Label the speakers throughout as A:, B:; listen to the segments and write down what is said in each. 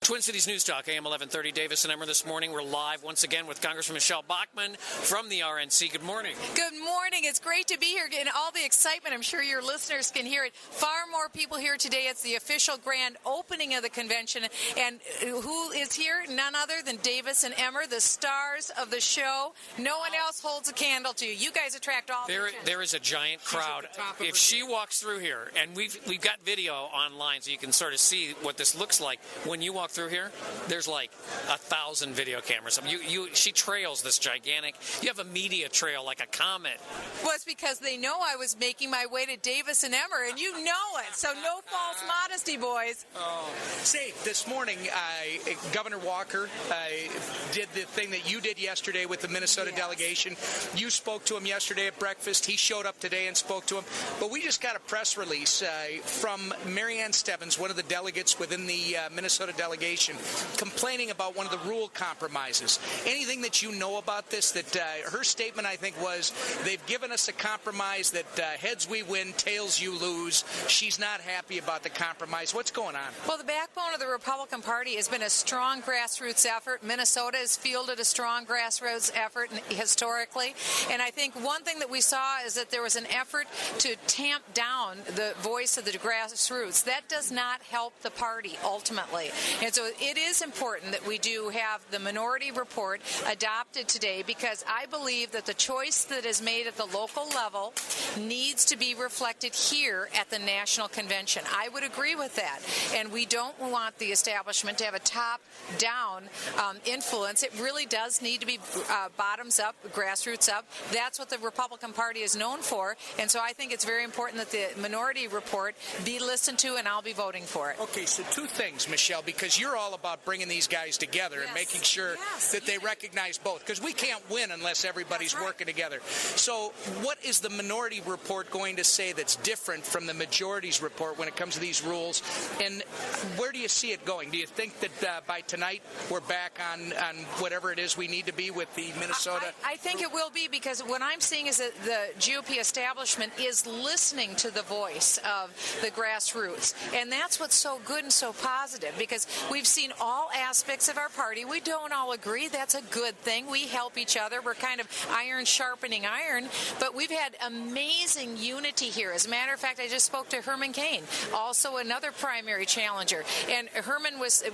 A: Twin Cities News Talk, AM 1130, Davis and Emmer this morning. We're live once again with Congressman Michelle Bachmann from the RNC. Good morning.
B: Good morning. It's great to be here. And all the excitement, I'm sure your listeners can hear it. Far more people here today. It's the official grand opening of the convention. And who is here? None other than Davis and Emmer, the stars of the show. No one else holds a candle to you. You guys attract all the attention.
A: There is a giant crowd. If she walks through here, and we've got video online so you can sort of see what this looks like. When you walk through here, there's like 1,000 video cameras. She trails this gigantic. You have a media trail like a comet.
B: Well, it's because they know I was making my way to Davis and Emmer, and you know it. So no false modesty, boys.
C: Say, this morning, Governor Walker did the thing that you did yesterday with the Minnesota delegation. You spoke to him yesterday at breakfast. He showed up today and spoke to him. But we just got a press release from Marianne Stebbins, one of the delegates within the Minnesota delegation, complaining about one of the rule compromises. Anything that you know about this? That her statement, I think, was they've given us a compromise that heads we win, tails you lose. She's not happy about the compromise. What's going on?
B: Well, the backbone of the Republican Party has been a strong grassroots effort. Minnesota has fielded a strong grassroots effort historically. And I think one thing that we saw is that there was an effort to tamp down the voice of the grassroots. That does not help the party ultimately. And so it is important that we do have the minority report adopted today, because I believe that the choice that is made at the local level needs to be reflected here at the national convention. I would agree with that. And we don't want the establishment to have a top-down influence. It really does need to be bottoms up, grassroots up. That's what the Republican Party is known for. And so I think it's very important that the minority report be listened to, and I'll be voting for it.
C: Okay, so two things, Michelle, because you're all about bringing these guys together and making sure that they recognize both, because we can't win unless everybody's working together. So what is the minority report going to say that's different from the majority's report when it comes to these rules, and where do you see it going? Do you think that by tonight we're back on whatever it is we need to be with the Minnesota?
B: I think it will be, because what I'm seeing is that the GOP establishment is listening to the voice of the grassroots, and that's what's so good and so positive, because we've seen all aspects of our party. We don't all agree. That's a good thing. We help each other. We're kind of iron sharpening iron, but we've had amazing unity here. As a matter of fact, I just spoke to Herman Cain, also another primary challenger, and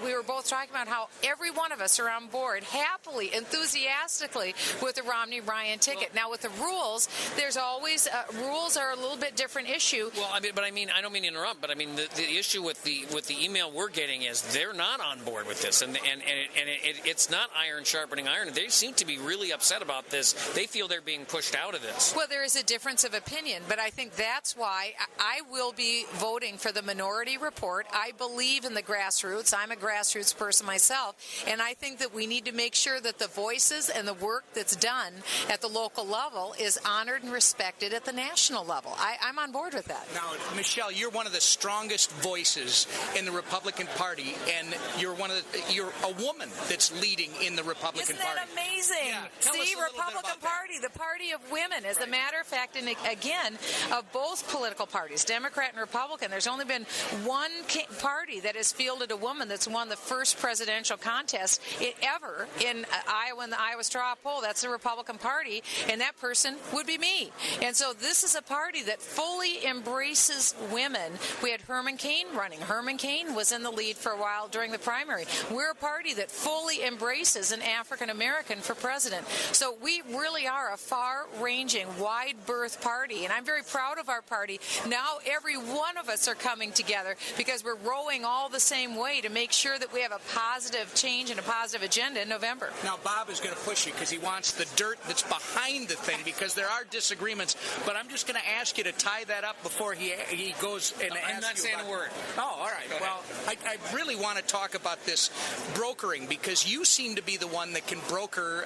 B: we were both talking about how every one of us are on board happily, enthusiastically with the Romney-Ryan ticket. Now, with the rules, there's always rules are a little bit different issue.
A: Well, I don't mean to interrupt, but I mean the issue with the email we're getting is they're not on board with this, and it's not iron sharpening iron. They seem to be really upset about this. They feel they're being pushed out of this.
B: Well, there is a difference of opinion, but I think that's why I will be voting for the minority report. I believe in the grassroots. I'm a grassroots person myself, and I think that we need to make sure that the voices and the work that's done at the local level is honored and respected at the national level. I'm on board with that.
C: Now, Michelle, you're one of the strongest voices in the Republican Party, and you're a woman that's leading in the Republican Party.
B: Isn't that amazing?
C: Yeah.
B: See, Republican Party, the party of women. As a matter of fact, and again, of both political parties, Democrat and Republican, there's only been one party that has fielded a woman that's won the first presidential contest ever in Iowa, in the Iowa straw poll. That's the Republican Party, and that person would be me. And so this is a party that fully embraces women. We had Herman Cain running. Herman Cain was in the lead for a while during the primary. We're a party that fully embraces an African American for president. So we really are a far-ranging, wide-berth party, and I'm very proud of our party. Now every one of us are coming together because we're rowing all the same way to make sure that we have a positive change and a positive agenda in November.
C: Now Bob is going to push you because he wants the dirt that's behind the thing, because there are disagreements, but I'm just going to ask you to tie that up before he goes and asks you.
A: I'm not saying a word.
C: Oh, all right. Well, I really want to talk about this brokering, because you seem to be the one that can broker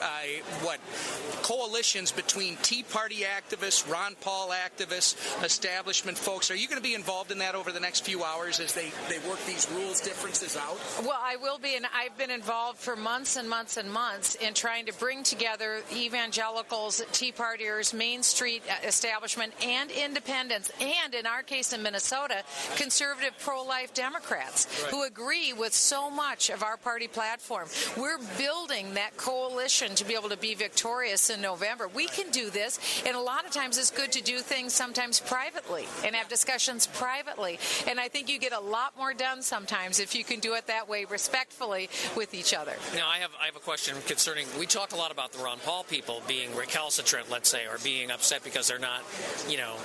C: coalitions between Tea Party activists, Ron Paul activists, establishment folks. Are you going to be involved in that over the next few hours as they work these rules differences out?
B: Well, I will be, and I've been involved for months and months and months in trying to bring together evangelicals, Tea Partiers, Main Street establishment, and independents, and in our case in Minnesota, conservative pro-life Democrats who agree with with so much of our party platform. We're building that coalition to be able to be victorious in November. We can do this, and a lot of times it's good to do things sometimes privately and have discussions privately. And I think you get a lot more done sometimes if you can do it that way, respectfully with each other.
A: Now, I have a question concerning, we talk a lot about the Ron Paul people being recalcitrant, let's say, or being upset because they're not,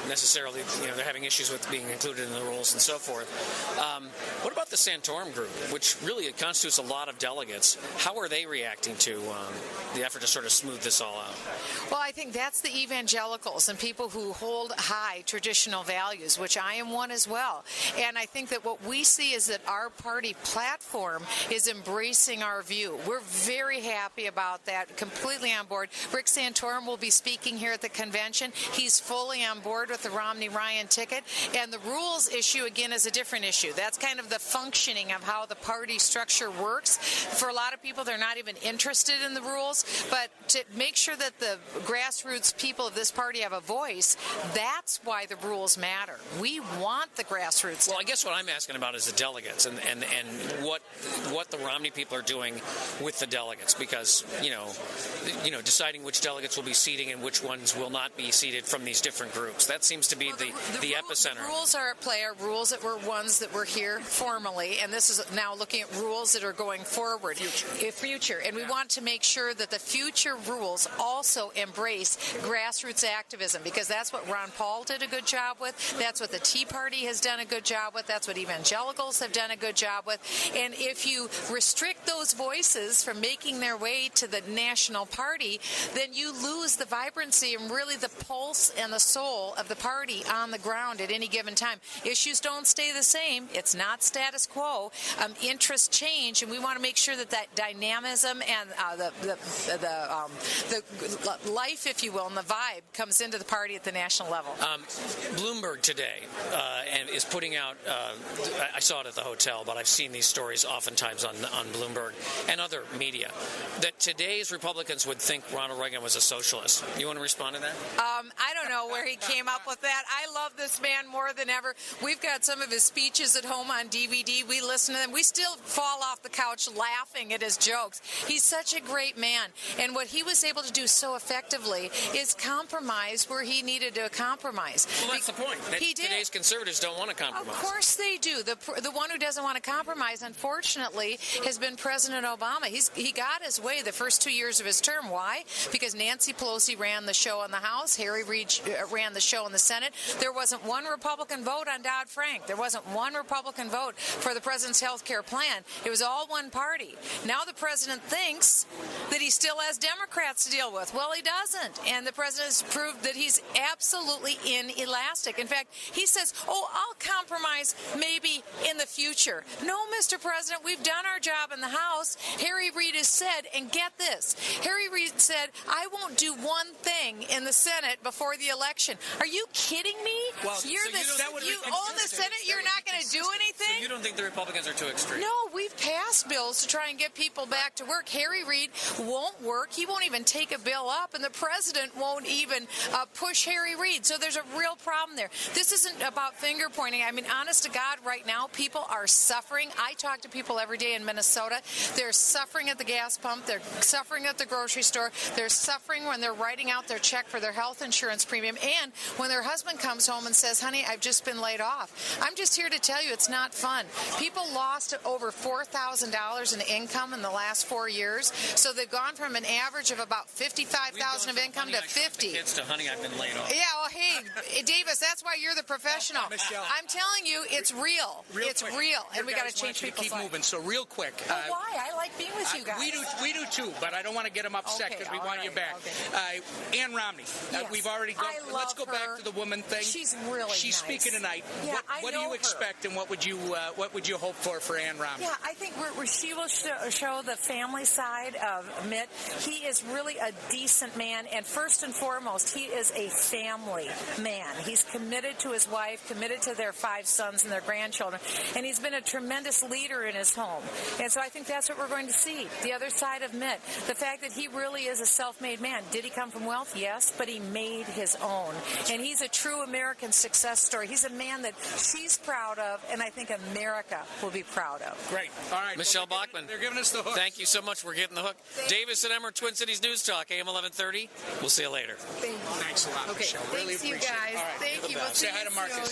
A: necessarily, they're having issues with being included in the rules and so forth. What about the Santorum group, which really constitutes a lot of delegates? How are they reacting to the effort to sort of smooth this all out?
B: Well, I think that's the evangelicals and people who hold high traditional values, which I am one as well. And I think that what we see is that our party platform is embracing our view. We're very happy about that, completely on board. Rick Santorum will be speaking here at the convention. He's fully on board with the Romney-Ryan ticket. And the rules issue, again, is a different issue. That's kind of the functioning of how the party structure works. For a lot of people, they're not even interested in the rules. But to make sure that the grassroots people of this party have a voice, that's why the rules matter. We want the grassroots.
A: Well, I guess what I'm asking about is the delegates and what the Romney people are doing with the delegates, because deciding which delegates will be seating and which ones will not be seated from these different groups. That seems to be the epicenter.
B: The rules are at play, are rules that were ones that were here formally, and this is now looking at rules that are going forward. Future. And we want to make sure that the future rules also embrace grassroots activism, because that's what Ron Paul did a good job with. That's what the Tea Party has done a good job with. That's what evangelicals have done a good job with. And if you restrict those voices from making their way to the national party, then you lose the vibrancy and really the pulse and the soul of the party on the ground at any given time. Issues don't stay the same. It's not status quo. Interests change, and we want to make sure that that dynamism and the life, if you will, and the vibe comes into the party at the national level.
A: Bloomberg today and is putting out, I saw it at the hotel, but I've seen these stories oftentimes on Bloomberg and other media, that today's Republicans would think Ronald Reagan was a socialist. You want to respond to that?
B: I don't know where he came up with that. I love this man more than ever. We've got some of his speeches at home on DVD. We listen to them. We still fall off the couch laughing at his jokes. He's such a great man. And what he was able to do so effectively is compromise where he needed to compromise.
A: Well, that's the point. Today's conservatives don't want to compromise.
B: Of course they do. The one who doesn't want to compromise, unfortunately, has been President Obama. He got his way the first 2 years of his term. Why? Because Nancy Pelosi ran the show in the House. Harry Reid ran the show in the Senate. There wasn't one Republican vote on Dodd-Frank. There wasn't one Republican vote for the president's health care plan. It was all one party. Now the president thinks that he still has Democrats to deal with. Well, he doesn't. And the president has proved that he's absolutely inelastic. In fact, he says, I'll compromise maybe in the future. No, Mr. President, we've done our job in the House. Harry Reid has said, and get this, Harry Reid said, I won't do one thing in the Senate before the election. Are you kidding me?
C: Well,
B: you own the Senate, you're not going to do anything?
A: So you don't think the Republicans are too extreme?
B: No, we've passed bills to try and get people back to work. Harry Reid won't work. He won't even take a bill up, and the president won't even push Harry Reid. So there's a real problem there. This isn't about finger pointing. I mean, honest to God, right now, people are suffering. I talk to people every day in Minnesota. They're suffering at the gas pump. They're suffering at the grocery store. They're suffering when they're writing out their check for their health insurance premium, and when their husband comes home and says, honey, I've just been laid off. I'm just here to tell you it's not fun. People lost over $4,000 in income in the last 4 years, so they've gone from an average of about $55,000 of income to 50.
A: Kids to honey, I've been laid off.
B: Yeah, well, hey, Davis, that's why you're the professional. I'm telling you, it's real. It's real, and we got to change people's lives.
C: Keep moving. So real quick.
B: Why? I like being with you guys.
C: We do too, but I don't want to get them upset because we want you back.
B: Okay.
C: Ann Romney.
B: Yes.
C: We've already gone. Let's go back to the woman thing.
B: She's really
C: She's
B: nice.
C: speaking tonight.
B: Yeah,
C: what do you expect, and what would you hope for Ann Romney?
B: Yeah, I think she will show the family side of Mitt. He is really a decent man, and first and foremost, he is a family man. He's committed to his wife, committed to their 5 sons and their grandchildren, and he's been a tremendous leader in his home. And so I think that's what we're going to see, the other side of Mitt. The fact that he really is a self-made man. Did he come from wealth? Yes, but he made his own. And he's a true American success story. He's a man that she's proud of, and I think America will be proud proud of.
C: Great. All right.
A: Michelle
C: Well,
A: Bachmann.
C: They're giving us the hook.
A: Thank you so much. We're getting the hook. Davis and Emmer, Twin Cities News Talk, AM 1130. We'll see you later.
C: Thanks a lot,
D: Okay,
C: Michelle. Really
D: thanks you
C: appreciate it.
D: guys.
C: All right.
D: Thank you. We'll
C: Say
D: see
C: hi
D: you
C: to Marcus.
D: soon.